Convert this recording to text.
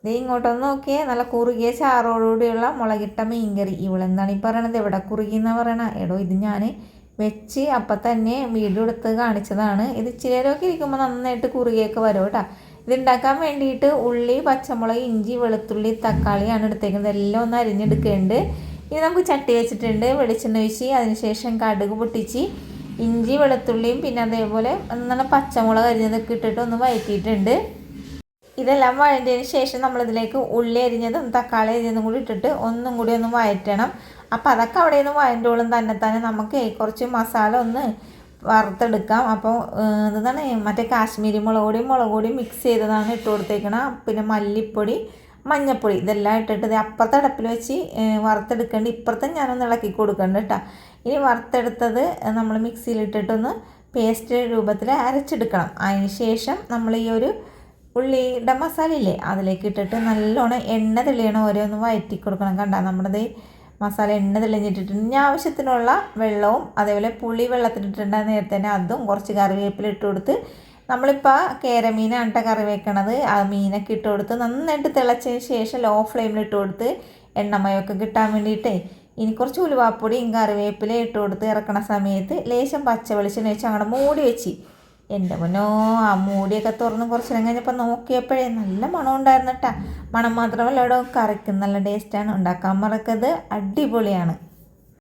ഇത് ഇങ്ങോട്ടൊന്ന് നോക്കിയേ, നല്ല കുറുകിയ ചാറോടുകൂടിയുള്ള മുളകിട്ട മീൻകറി. ഇവളെന്താണ് ഈ പറയണത്, എവിടെ കുറുകിയെന്നാണ് പറയണ? എടോ ഇത് ഞാൻ വെച്ച് അപ്പം തന്നെ വീഡിയോ എടുത്ത് കാണിച്ചതാണ്. ഇത് ഇച്ചിരി നേരമൊക്കെ ഇരിക്കുമ്പോൾ നന്നായിട്ട് കുറുകിയൊക്കെ വരും കേട്ടോ. ഇതുണ്ടാക്കാൻ വേണ്ടിയിട്ട് ഉള്ളി, പച്ചമുളക്, ഇഞ്ചി, വെളുത്തുള്ളി, തക്കാളിയാണ് എടുത്തേക്കുന്നത്. എല്ലാം ഒന്ന് അരിഞ്ഞെടുക്കേണ്ടത്. ഇനി നമുക്ക് ചട്ടി വെച്ചിട്ടുണ്ട്, വെളിച്ചെണ്ണ ഒഴിച്ച് അതിനുശേഷം കടുക് പൊട്ടിച്ച് ഇഞ്ചി, വെളുത്തുള്ളിയും പിന്നെ അതേപോലെ നല്ല പച്ചമുളക് അരിഞ്ഞതൊക്കെ ഇട്ടിട്ട് ഒന്ന് വഴറ്റിയിട്ടുണ്ട്. ഇതെല്ലാം വഴറ്റിയതിന് ശേഷം നമ്മളിതിലേക്ക് ഉള്ളി അരിഞ്ഞതും തക്കാളി അരിഞ്ഞതും കൂടി ഇട്ടിട്ട് ഒന്നും കൂടി ഒന്ന് വഴറ്റണം. അപ്പോൾ അതൊക്കെ അവിടെ നിന്ന് വഴറ്റോളും തന്നെ നമുക്ക് കുറച്ച് മസാല ഒന്ന് വറുത്തെടുക്കാം. അപ്പോൾ ഇതാണ് മറ്റേ കാശ്മീരി മുളക് പൊടി മിക്സ് ചെയ്തതാണ് ഇട്ട് കൊടുത്തേക്കണം. പിന്നെ മല്ലിപ്പൊടി, മഞ്ഞൾപ്പൊടി ഇതെല്ലാം ഇട്ടിട്ട് അപ്പുറത്തെ അടുപ്പിൽ വെച്ച് വറുത്തെടുക്കേണ്ട. ഇപ്പുറത്തെ ഞാനൊന്ന് ഇളക്കി കൊടുക്കണ്ട കേട്ടോ. ഇനി വറുത്തെടുത്തത് നമ്മൾ മിക്സിയിലിട്ടിട്ടൊന്ന് പേസ്റ്റ് രൂപത്തിൽ അരച്ചെടുക്കണം. അതിന് ശേഷം നമ്മൾ ഈ ഒരു ഉള്ളിയുടെ മസാല ഇല്ലേ അതിലേക്ക് ഇട്ടിട്ട് നല്ലോണം എണ്ണ തെളിയണം വരെ ഒന്ന് വഴറ്റി കൊടുക്കണം. കണ്ട നമ്മുടെ മസാല എണ്ണ തെളിഞ്ഞിട്ടിട്ടുണ്ട്. ഇനി ആവശ്യത്തിനുള്ള വെള്ളവും അതേപോലെ പുളി വെള്ളത്തിലിട്ടിട്ടുണ്ടാകുന്ന നേരത്തെ തന്നെ അതും കുറച്ച് കറിവേപ്പില ഇട്ട് കൊടുത്ത്, നമ്മളിപ്പോൾ കേരമീനാണ് കേട്ടോ കറി വെക്കണത്. ആ മീനൊക്കെ ഇട്ട് കൊടുത്ത് നന്നായിട്ട് തിളച്ചതിന് ശേഷം ലോ ഫ്ലെയിമിൽ ഇട്ട് കൊടുത്ത് എണ്ണമയമൊക്കെ കിട്ടാൻ വേണ്ടിയിട്ടേ ഇനി കുറച്ച് ഉലുവാപ്പൊടിയും കറിവേപ്പില ഇട്ട് കൊടുത്ത് ഇറക്കണ സമയത്ത് ലേശം പച്ച വെളിച്ചെണ്ണ വെച്ച് അങ്ങോട്ട് മൂടി വെച്ച്. എൻ്റെ മുന്നോ ആ മൂടിയൊക്കെ തുറന്ന് കുറച്ച് നേരം കഴിഞ്ഞപ്പോൾ നോക്കിയപ്പോഴേ നല്ല മണം ഉണ്ടായിരുന്നു കേട്ടോ. മണം മാത്രമല്ല ഇവിടെ കറിക്ക് നല്ല ടേസ്റ്റാണ്. ഉണ്ടാക്കാൻ മറക്കരുത്, അടിപൊളിയാണ്.